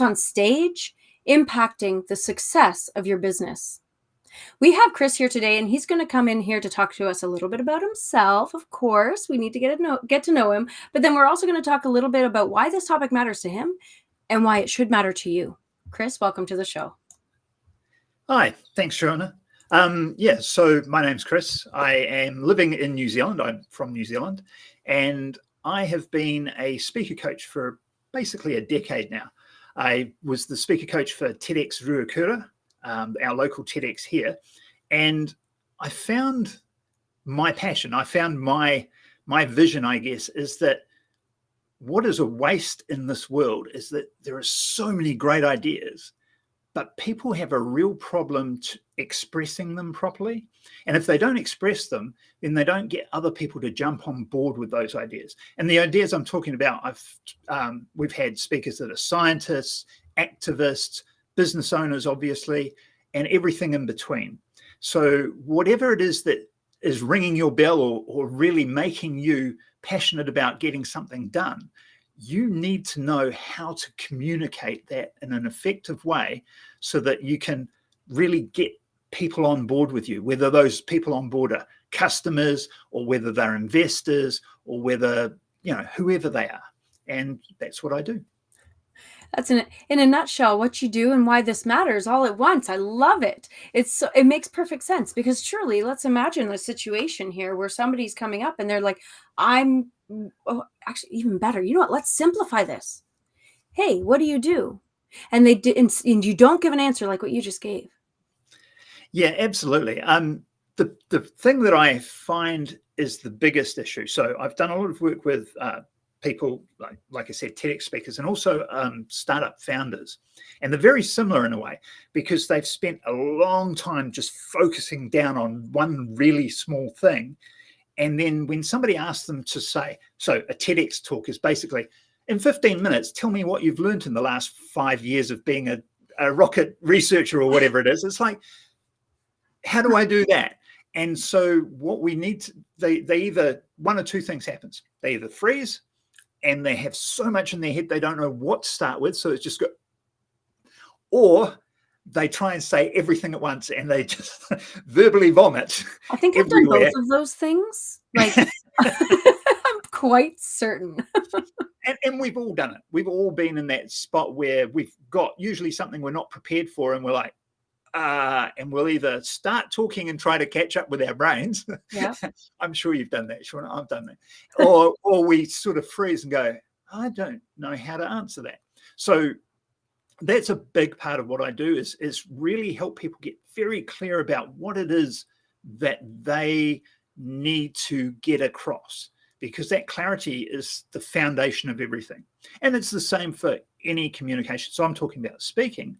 on stage impacting the success of your business. We have Chris here today, and he's going to come in here to talk to us a little bit about himself. Of course, we need to get to know him, but then we're also going to talk a little bit about why this topic matters to him and why it should matter to you. Chris, welcome to the show. Hi, thanks, Shona. So my name's Chris. I am living in New Zealand. I'm from New Zealand, and I have been a speaker coach for basically a decade now. I was the speaker coach for TEDx Ruakura, our local TEDx here, and I found my passion. I found my vision, I guess, is that what is a waste in this world is that there are so many great ideas, but people have a real problem expressing them properly. And if they don't express them, then they don't get other people to jump on board with those ideas. And the ideas I'm talking about, we've had speakers that are scientists, activists, business owners, obviously, and everything in between. So whatever it is that is ringing your bell or really making you passionate about getting something done, you need to know how to communicate that in an effective way so that you can really get people on board with you, whether those people on board are customers or whether they're investors or whether, whoever they are. And that's what I do. That's in a nutshell what you do and why this matters all at once. I love it. It makes perfect sense, because surely let's imagine a situation here where somebody's coming up and they're like, actually even better. You know what? Let's simplify this. Hey, what do you do? And they did, and you don't give an answer like what you just gave. Yeah, absolutely. The thing that I find is the biggest issue. So I've done a lot of work with people, like I said, TEDx speakers, and also startup founders. And they're very similar in a way, because they've spent a long time just focusing down on one really small thing. And then when somebody asks them to say, so a TEDx talk is basically, in 15 minutes, tell me what you've learned in the last 5 years of being a rocket researcher or whatever it is. It's like, how do I do that? And so what we need to, they either, one or two things happens. They either freeze and they have so much in their head, they don't know what to start with. So it's just go, or they try and say everything at once and they just verbally vomit. I think I've done both of those things. Like, I'm quite certain. And we've all done it. We've all been in that spot where we've got usually something we're not prepared for, and we're like, and we'll either start talking and try to catch up with our brains. Yeah. I'm sure you've done that, Shauna. I've done that. Or we sort of freeze and go, I don't know how to answer that. So that's a big part of what I do is really help people get very clear about what it is that they need to get across, because that clarity is the foundation of everything. And it's the same for any communication. So I'm talking about speaking,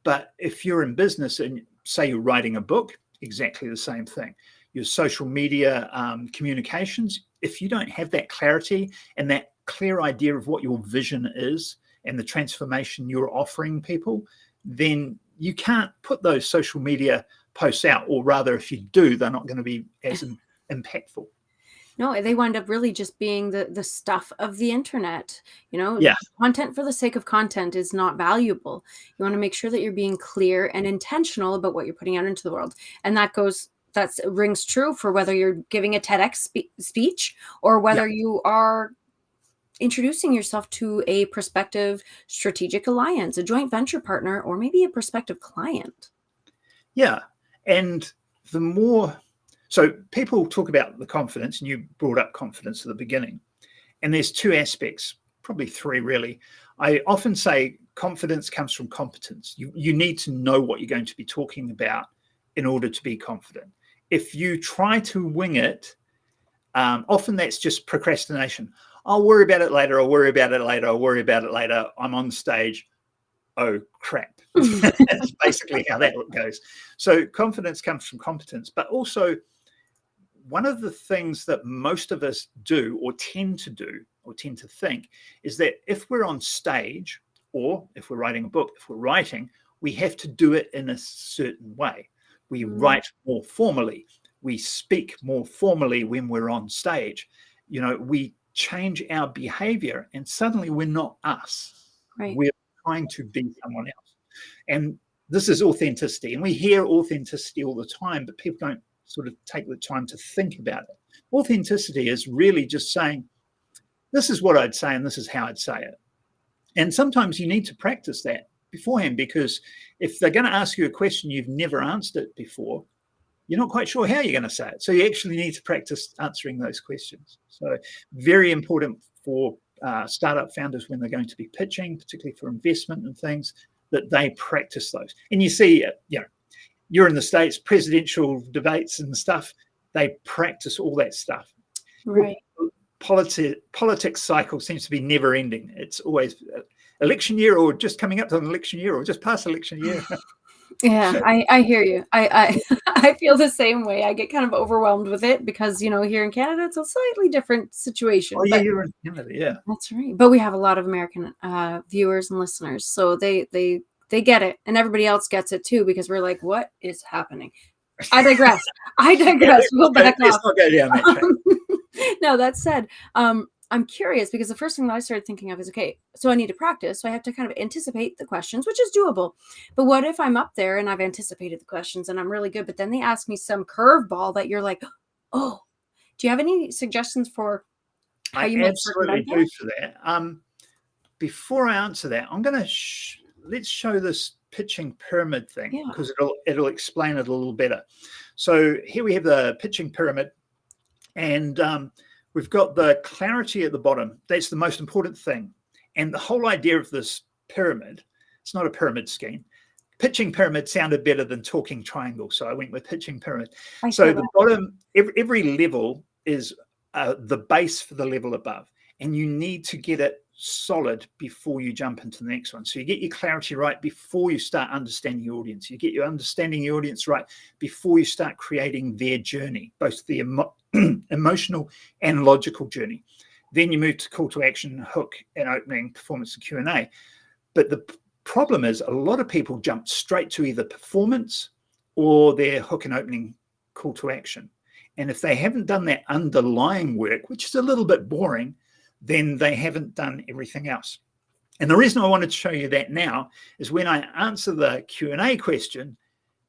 but if you're in business and say you're writing a book, exactly the same thing. Your social media communications, if you don't have that clarity and that clear idea of what your vision is and the transformation you're offering people, then you can't put those social media posts out, or rather, if you do, they're not going to be as impactful. No, they wind up really just being the stuff of the internet. Yeah. Content for the sake of content is not valuable. You want to make sure that you're being clear and intentional about what you're putting out into the world. And that rings true for whether you're giving a TEDx speech or whether you are introducing yourself to a prospective strategic alliance, a joint venture partner, or maybe a prospective client. Yeah. And the more, so people talk about the confidence, and you brought up confidence at the beginning. And there's two aspects, probably three really. I often say confidence comes from competence. You need to know what you're going to be talking about in order to be confident. If you try to wing it, often that's just procrastination. I'll worry about it later. I'll worry about it later. I'll worry about it later. I'm on stage. Oh, crap. That's basically how that goes. So confidence comes from competence. But also, one of the things that most of us do or tend to think is that if we're on stage, or if we're writing a book, if we're writing, we have to do it in a certain way. We write more formally. We speak more formally when we're on stage. We change our behavior and suddenly we're not us. Right. We're trying to be someone else. And this is authenticity. And we hear authenticity all the time, but people don't sort of take the time to think about it. Authenticity is really just saying, this is what I'd say and this is how I'd say it. And sometimes you need to practice that beforehand, because if they're going to ask you a question you've never answered it before, you're not quite sure how you're going to say it. So you actually need to practice answering those questions. So very important for startup founders when they're going to be pitching, particularly for investment and things, that they practice those. And you see, you're in the States, presidential debates and stuff, they practice all that stuff. Right. Politics cycle seems to be never ending. It's always election year, or just coming up to an election year, or just past election year. Yeah, I hear you. I I feel the same way. I get kind of overwhelmed with it because, here in Canada, it's a slightly different situation. Oh, yeah, you're in Canada, yeah. That's right. But we have a lot of American viewers and listeners, so they get it, and everybody else gets it too, because we're like, what is happening? I digress. We'll back off. Not go down that track. No, that said, I'm curious, because the first thing that I started thinking of is, okay, so I need to practice. So I have to kind of anticipate the questions, which is doable. But what if I'm up there and I've anticipated the questions and I'm really good, but then they ask me some curveball that you're like, oh, do you have any suggestions for how you might absolutely do for that? Before I answer that, I'm going to let's show this pitching pyramid thing, because it'll explain it a little better. So here we have the pitching pyramid, and we've got the clarity at the bottom. That's the most important thing. And the whole idea of this pyramid, it's not a pyramid scheme. Pitching pyramid sounded better than talking triangle, so I went with pitching pyramid. So the bottom, every level is the base for the level above, and you need to get it solid before you jump into the next one. So you get your clarity right before you start understanding your audience. You get your understanding your audience right before you start creating their journey, both the emotional and logical journey. Then you move to call to action, hook and opening, performance and Q&A. But the problem is a lot of people jump straight to either performance or their hook and opening call to action. And if they haven't done that underlying work, which is a little bit boring, then they haven't done everything else. And the reason I wanted to show you that now is when I answer the Q&A question,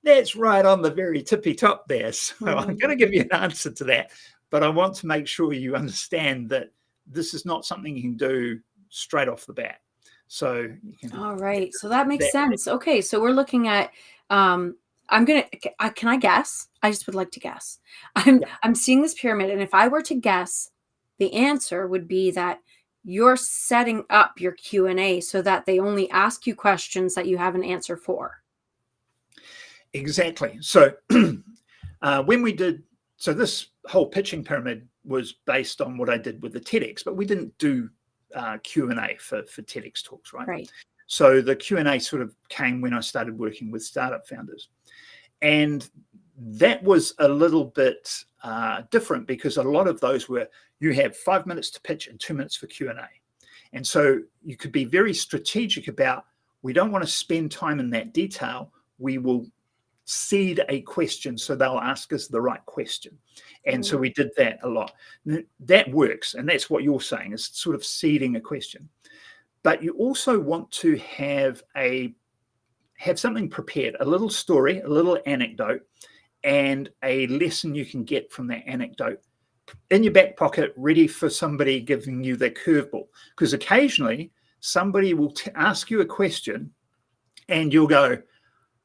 that's right on the very tippy top there. So I'm going to give you an answer to that, but I want to make sure you understand that this is not something you can do straight off the bat. So you can. All right. So that makes sense. Okay. So we're looking at, can I guess? I just would like to guess. I'm seeing this pyramid, and if I were to guess, the answer would be that you're setting up your Q&A so that they only ask you questions that you have an answer for. Exactly. So when we did, so this whole pitching pyramid was based on what I did with the TEDx, but we didn't do Q&A for TEDx talks, right? Right. So the Q&A sort of came when I started working with startup founders. And that was a little bit different, because a lot of those were, you have 5 minutes to pitch and 2 minutes for Q&A. And so you could be very strategic about, we don't want to spend time in that detail. We will seed a question so they'll ask us the right question. And so we did that a lot. That works. And that's what you're saying, is sort of seeding a question. But you also want to have something prepared, a little story, a little anecdote, and a lesson you can get from that anecdote in your back pocket, ready for somebody giving you their curveball. Because occasionally somebody will ask you a question and you'll go,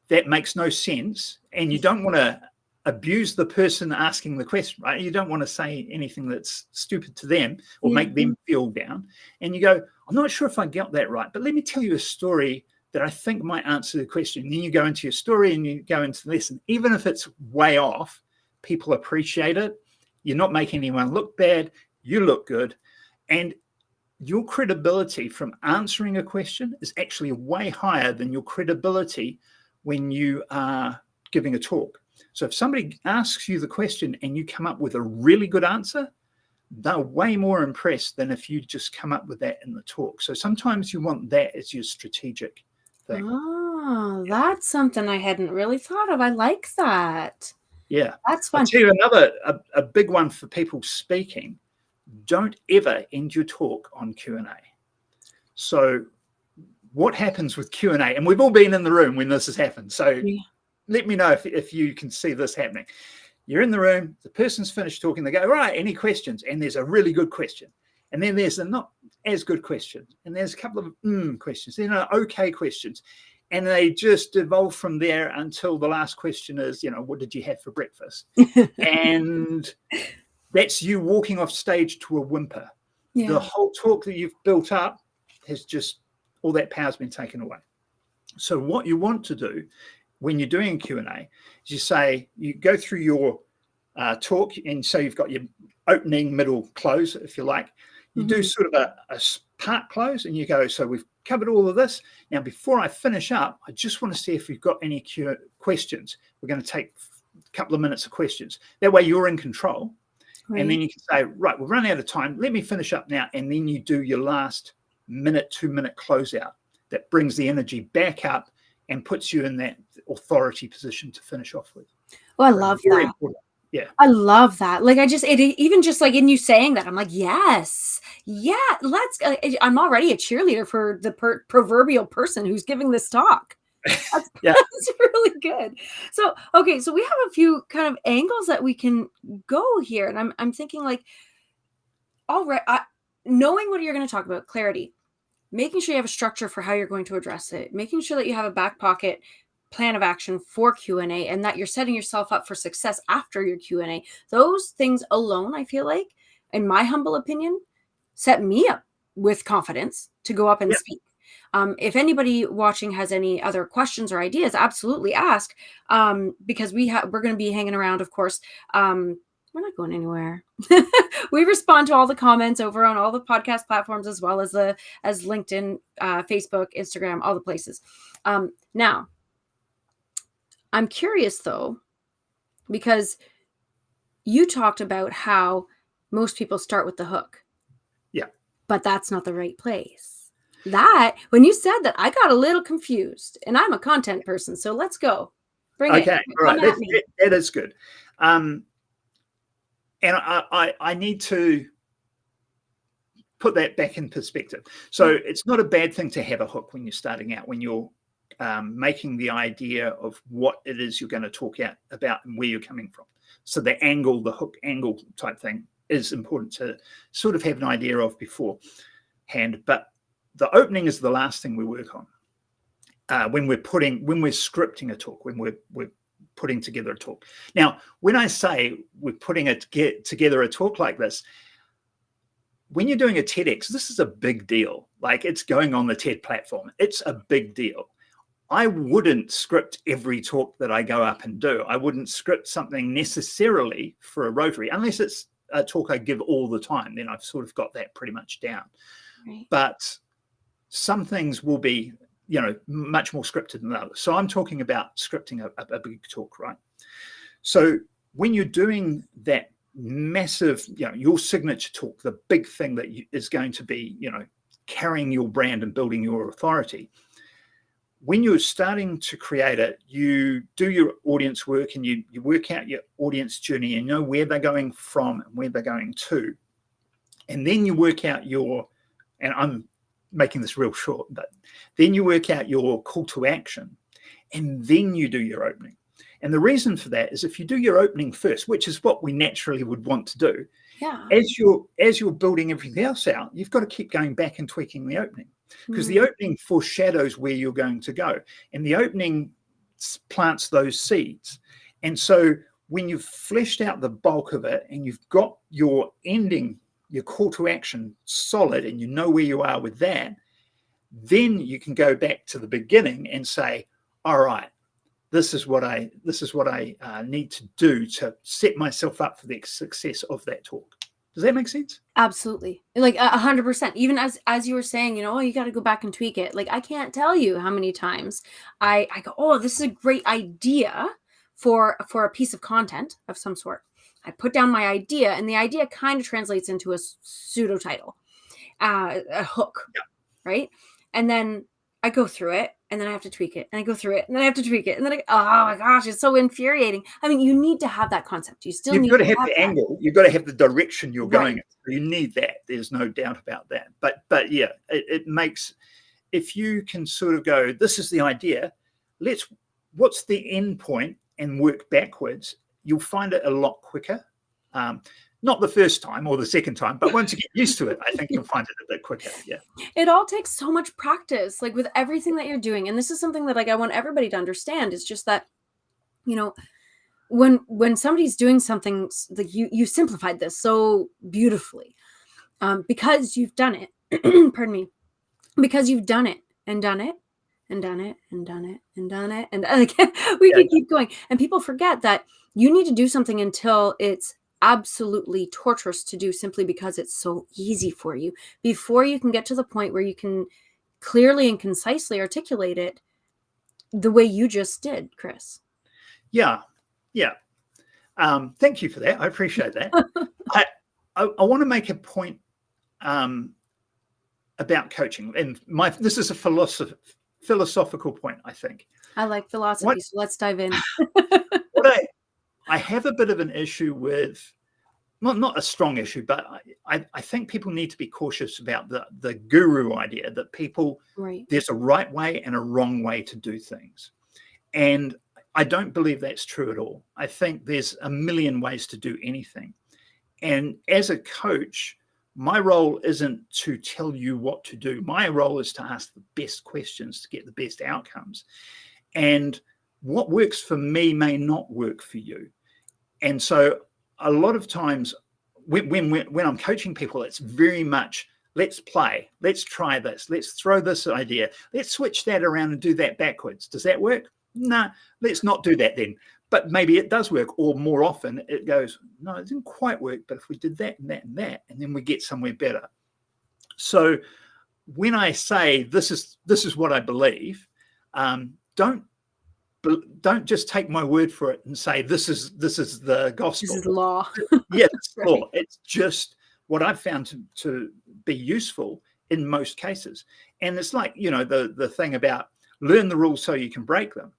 that makes no sense. And you don't want to abuse the person asking the question, right? You don't want to say anything that's stupid to them or make them feel down. And you go, I'm not sure if I got that right, but let me tell you a story that I think might answer the question. And then you go into your story and you go into the lesson. Even if it's way off, people appreciate it. You're not making anyone look bad. You look good. And your credibility from answering a question is actually way higher than your credibility when you are giving a talk. So if somebody asks you the question and you come up with a really good answer, they're way more impressed than if you just come up with that in the talk. So sometimes you want that as your strategic thing. Oh, that's something I hadn't really thought of. I like that. Yeah. That's fun. I'll tell you another, a big one for people speaking. Don't ever end your talk on Q&A. So what happens with Q&A, and we've all been in the room when this has happened. So let me know if you can see this happening. You're in the room, the person's finished talking, they go, right, any questions? And there's a really good question. And then there's a not as good question. And there's a couple of questions, then okay questions. And they just evolve from there until the last question is, what did you have for breakfast? And that's you walking off stage to a whimper. Yeah. The whole talk that you've built up has just, all that power's been taken away. So what you want to do when you're doing Q&A is you go through your talk, and so you've got your opening, middle, close, if you like. You do sort of a part close, and you go, so we've covered all of this. Now, before I finish up, I just want to see if we've got any questions. We're going to take a couple of minutes of questions. That way you're in control. Right. And then you can say, right, we've run out of time. Let me finish up now. And then you do your last minute, 2-minute closeout that brings the energy back up and puts you in that authority position to finish off with. Oh, I love that. Important. Yeah. I love that. Like, even just like in you saying that, I'm like, yes, yeah, I'm already a cheerleader for the proverbial person who's giving this talk. That's, yeah. That's really good. So, okay. So we have a few kind of angles that we can go here. And I'm thinking like, all right, knowing what you're going to talk about, clarity, making sure you have a structure for how you're going to address it, making sure that you have a back pocket plan of action for Q&A, and that you're setting yourself up for success after your Q&A. Those things alone, I feel like, in my humble opinion, set me up with confidence to go up and speak. If anybody watching has any other questions or ideas, absolutely ask, because we're going to be hanging around, of course. We're not going anywhere. We respond to all the comments over on all the podcast platforms, as well as LinkedIn, Facebook, Instagram, all the places. Now, I'm curious though, because you talked about how most people start with the hook. Yeah. But that's not the right place. When you said that, I got a little confused, and I'm a content person. So let's go. Bring it. Okay. All right. That is good. And I need to put that back in perspective. So it's not a bad thing to have a hook when you're starting out, when you're making the idea of what it is you're going to talk about and where you're coming from. So the hook angle type thing is important to sort of have an idea of beforehand. But the opening is the last thing we work on when we're scripting a talk, when we're putting together a talk. Now, when I say we're putting together a talk like this, when you're doing a TEDx, this is a big deal. Like, it's going on the TED platform. It's a big deal. I wouldn't script every talk that I go up and do. I wouldn't script something necessarily for a Rotary, unless it's a talk I give all the time. Then I've sort of got that pretty much down. Right. But some things will be, much more scripted than others. So I'm talking about scripting a big talk, right? So when you're doing that massive, your signature talk, the big thing that is going to be, carrying your brand and building your authority, when you're starting to create it, you do your audience work and you work out your audience journey and know where they're going from and where they're going to. And then you work out and I'm making this real short, but then you work out your call to action, and then you do your opening. And the reason for that is if you do your opening first, which is what we naturally would want to do, as you're building everything else out, you've got to keep going back and tweaking the opening. Because the opening foreshadows where you're going to go, and the opening plants those seeds. And so when you've fleshed out the bulk of it and you've got your ending, your call to action solid, and you know where you are with that, then you can go back to the beginning and say, all right, this is what I need to do to set myself up for the success of that talk. Does that make sense? Absolutely. Like 100%. Even as you were saying, you got to go back and tweak it. Like, I can't tell you how many times I go, oh, this is a great idea for a piece of content of some sort. I put down my idea, and the idea kind of translates into a pseudo title, a hook, right? And then I go through it, and then I have to tweak it, and I go through it, and then I have to tweak it, and then oh my gosh, it's so infuriating. I mean, you need to have that concept. You've got to have the angle. You've got to have the direction you're going in. You need that. There's no doubt about that. But yeah, it makes if you can sort of go, this is the idea, what's the end point, and work backwards, you'll find it a lot quicker. Not the first time or the second time, but once you get used to it, I think you'll find it a bit quicker. Yeah. It all takes so much practice, like with everything that you're doing. And this is something that like I want everybody to understand. It's just that, you know, when somebody's doing something, like you simplified this so beautifully, because you've done it. Pardon me. Because you've done it and done it and done it and done it and done it, and again, we can keep going. And people forget that you need to do something until it's absolutely torturous to do, simply because it's so easy for you, before you can get to the point where you can clearly and concisely articulate it the way you just did, Chris. Yeah. Thank you for that. I appreciate that. I want to make a point about coaching, and this is a philosophical point, I think. I like philosophy, so let's dive in. I have a bit of an issue with, not a strong issue, but I think people need to be cautious about the guru idea that there's a right way and a wrong way to do things. And I don't believe that's true at all. I think there's a million ways to do anything. And as a coach, my role isn't to tell you what to do. My role is to ask the best questions to get the best outcomes. And what works for me may not work for you. And so a lot of times when I'm coaching people, it's very much, let's play, let's try this, let's throw this idea, let's switch that around and do that backwards. Does that work? No, let's not do that then. But maybe it does work, or more often it goes, no, it didn't quite work, but if we did that and that and that, and then we get somewhere better. So when I say this is what I believe, don't just take my word for it and say this is the gospel. This is law. Yeah, it's law. It's just what I've found to be useful in most cases. And it's like, the thing about learn the rules so you can break them.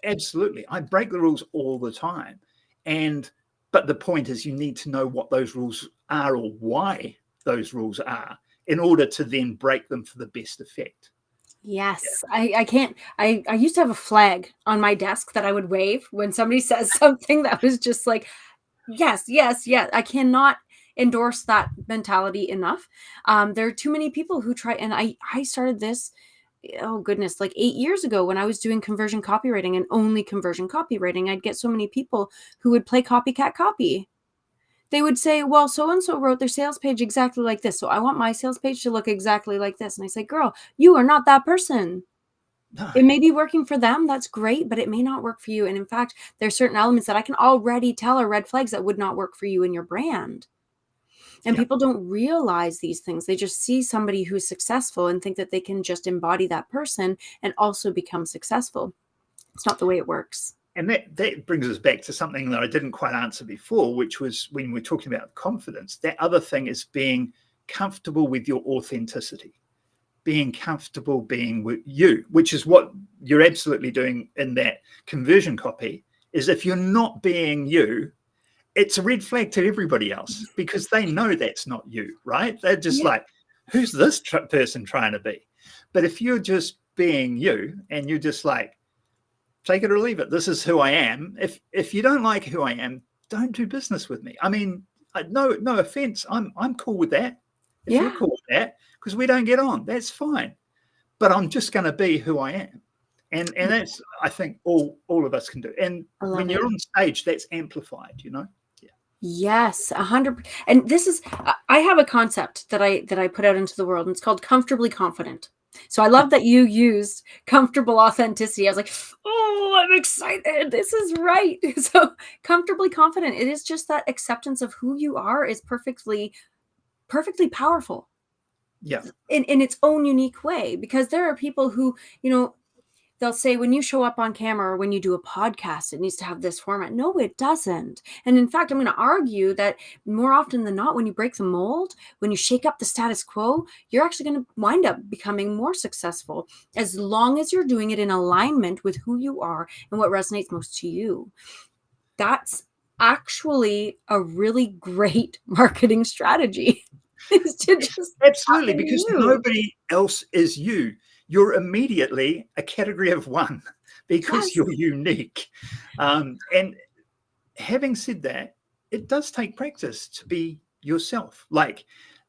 Absolutely. I break the rules all the time. But the point is, you need to know what those rules are, or why those rules are, in order to then break them for the best effect. Yes. Yeah. I used to have a flag on my desk that I would wave when somebody says something that was just like, yes. I cannot endorse that mentality enough. There are too many people who try, and I started this, oh goodness, like 8 years ago when I was doing conversion copywriting and only conversion copywriting. I'd get so many people who would play copycat copy. They would say, well, so-and-so wrote their sales page exactly like this, so I want my sales page to look exactly like this. And I say, girl, you are not that person. No. It may be working for them. That's great, but it may not work for you. And in fact, there's certain elements that I can already tell are red flags that would not work for you and your brand. And people don't realize these things. They just see somebody who's successful and think that they can just embody that person and also become successful. It's not the way it works. And that brings us back to something that I didn't quite answer before, which was when we're talking about confidence. That other thing is being comfortable with your authenticity, being comfortable being with you, which is what you're absolutely doing in that conversion copy. Is if you're not being you, it's a red flag to everybody else, because they know that's not you, right? They're just like, who's this person trying to be? But if you're just being you and you're just like, take it or leave it, this is who I am. If you don't like who I am, don't do business with me. I mean, no offense. I'm cool with that. If you're cool with that, because we don't get on, that's fine. But I'm just going to be who I am. And that's, I think, all of us can do. And when you're on stage, that's amplified, Yeah. Yes, 100%. And this is, I have a concept that I put out into the world, and it's called comfortably confident. So I love that you used comfortable authenticity. I was like, oh, I'm excited. This is right. So comfortably confident. It is just that acceptance of who you are is perfectly powerful. Yeah. In its own unique way, because there are people who, they'll say, when you show up on camera or when you do a podcast, it needs to have this format. No, it doesn't. And in fact, I'm going to argue that more often than not, when you break the mold, when you shake up the status quo, you're actually going to wind up becoming more successful, as long as you're doing it in alignment with who you are and what resonates most to you. That's actually a really great marketing strategy. Is to just absolutely, because nobody else is you. you're immediately a category of one because Yes. you're unique. And having said that, it does take practice to be yourself. Like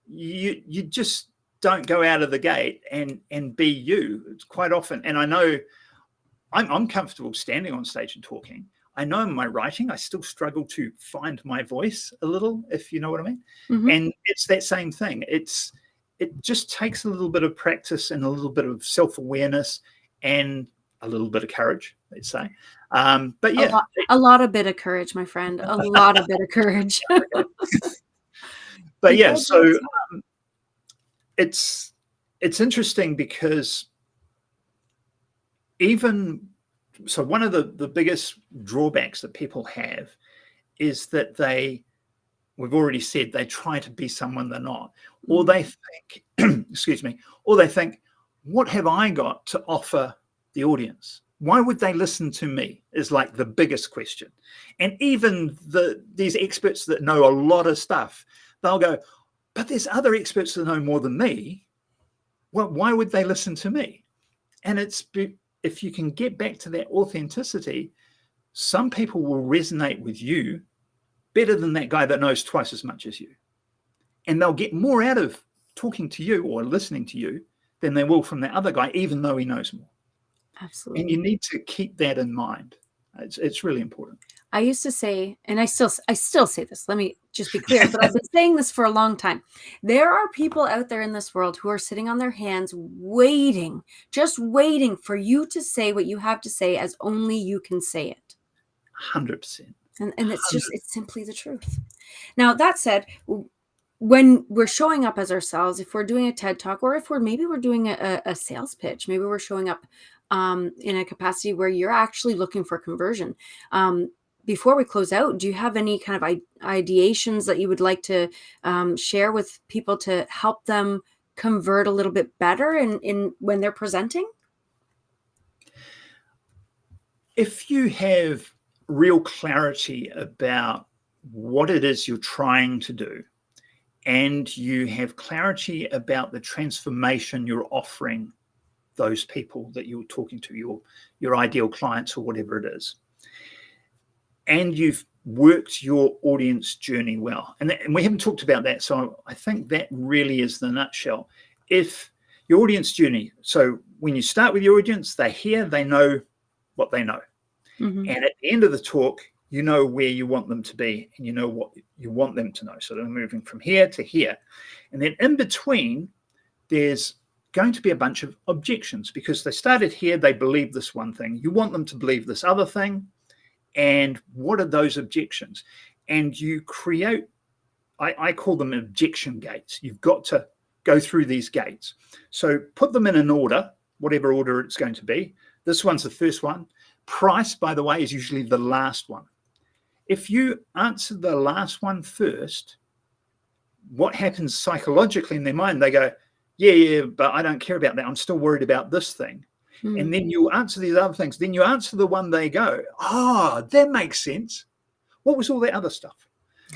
you just don't go out of the gate and be you. It's quite often. And I know I'm comfortable standing on stage and talking. I know in my writing, I still struggle to find my voice a little, if you know what I mean. Mm-hmm. And it's that same thing. It just takes a little bit of practice and a little bit of self-awareness and a little bit of courage, let's say. But yeah, a lot of bit of courage, my friend. A lot of bit of courage. but yeah, so it's interesting because one of the biggest drawbacks that people have is that we've already said, they try to be someone they're not, or they think, excuse me, or they think, what have I got to offer the audience? Why would they listen to me is like the biggest question. And even these experts that know a lot of stuff, they'll go, but there's other experts that know more than me. Well, why would they listen to me? And if you can get back to that authenticity, some people will resonate with you better than that guy that knows twice as much as you. And they'll get more out of talking to you or listening to you than they will from the other guy, even though he knows more. Absolutely. And you need to keep that in mind. It's really important. I used to say, and I still say this, let me just be clear, but I've been saying this for a long time. There are people out there in this world who are sitting on their hands waiting, just waiting for you to say what you have to say as only you can say it. 100%. And it's simply the truth. Now, that said, when we're showing up as ourselves, if we're doing a TED Talk, or if we're doing a sales pitch, maybe we're showing up in a capacity where you're actually looking for conversion. Before we close out, do you have any kind of ideations that you would like to share with people to help them convert a little bit better in when they're presenting? If you have real clarity about what it is you're trying to do, and you have clarity about the transformation you're offering those people that you're talking to, your ideal clients or whatever it is, and you've worked your audience journey well. And we haven't talked about that. So I think that really is the nutshell. If your audience journey, so when you start with your audience, they know what they know. Mm-hmm. And at the end of the talk, you know where you want them to be and you know what you want them to know. So they're moving from here to here. And then in between, there's going to be a bunch of objections because they started here, they believe this one thing. You want them to believe this other thing. And what are those objections? And you create, I call them objection gates. You've got to go through these gates. So put them in an order, whatever order it's going to be. This one's the first one. Price, by the way, is usually the last one. If you answer the last one first, what happens psychologically in their mind? They go, yeah, but I don't care about that. I'm still worried about this thing. And then you answer these other things. Then you answer the one they go, that makes sense. What was all that other stuff?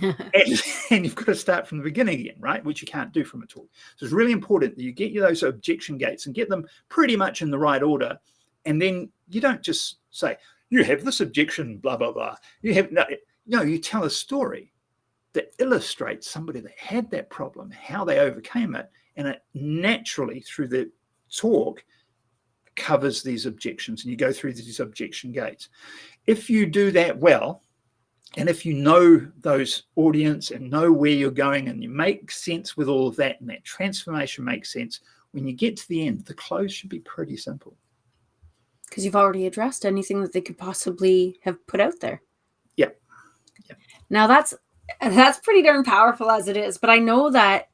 and you've got to start from the beginning again, right? Which you can't do from a talk. So it's really important that you get those objection gates and get them pretty much in the right order. And then you don't just say, you have this objection, blah, blah, blah. You tell a story that illustrates somebody that had that problem, how they overcame it. And it naturally, through the talk, covers these objections, and you go through these objection gates. If you do that well, and if you know those audience and know where you're going and you make sense with all of that and that transformation makes sense, when you get to the end, the close should be pretty simple. Because you've already addressed anything that they could possibly have put out there. Yeah. Now that's pretty darn powerful as it is, but I know that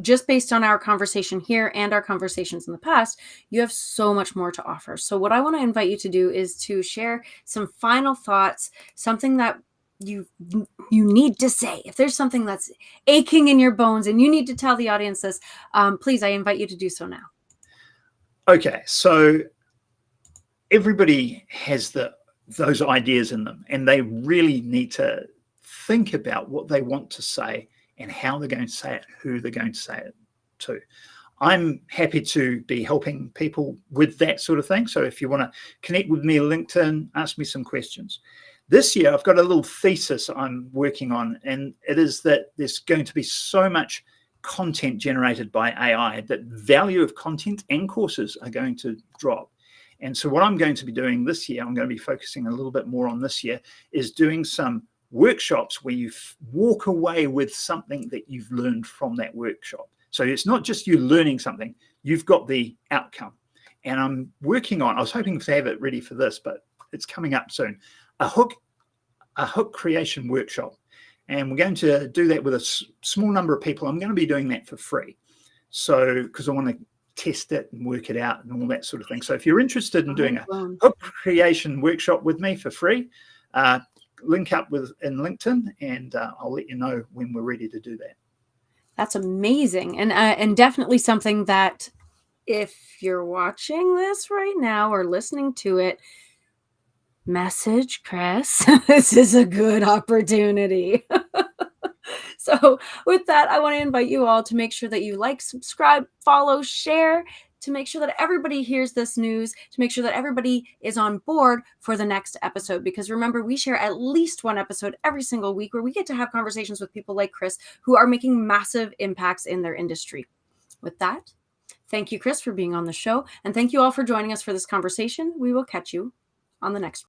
just based on our conversation here and our conversations in the past, you have so much more to offer. So what I want to invite you to do is to share some final thoughts, something that you need to say. If there's something that's aching in your bones and you need to tell the audience this, please, I invite you to do so now. Okay, so everybody has those ideas in them, and they really need to think about what they want to say and how they're going to say it, who they're going to say it to. I'm happy to be helping people with that sort of thing. So if you want to connect with me on LinkedIn, ask me some questions. This year, I've got a little thesis I'm working on, and it is that there's going to be so much content generated by AI that value of content and courses are going to drop. And so what I'm going to be doing this year, I'm going to be focusing a little bit more on this year, is doing some workshops where you walk away with something that you've learned from that workshop. So it's not just you learning something, you've got the outcome. And I'm working on, I was hoping to have it ready for this, but it's coming up soon, a hook creation workshop. And we're going to do that with a small number of people. I'm going to be doing that for free. So, because I want to test it and work it out and all that sort of thing. So if you're interested in doing a hook creation workshop with me for free, link up in LinkedIn, and I'll let you know when we're ready to do that. That's amazing. And definitely something that if you're watching this right now or listening to it, message Chris. This is a good opportunity. So with that, I want to invite you all to make sure that you like, subscribe, follow, share, to make sure that everybody hears this news, to make sure that everybody is on board for the next episode. Because remember, we share at least one episode every single week where we get to have conversations with people like Chris who are making massive impacts in their industry. With that, thank you, Chris, for being on the show. And thank you all for joining us for this conversation. We will catch you on the next one.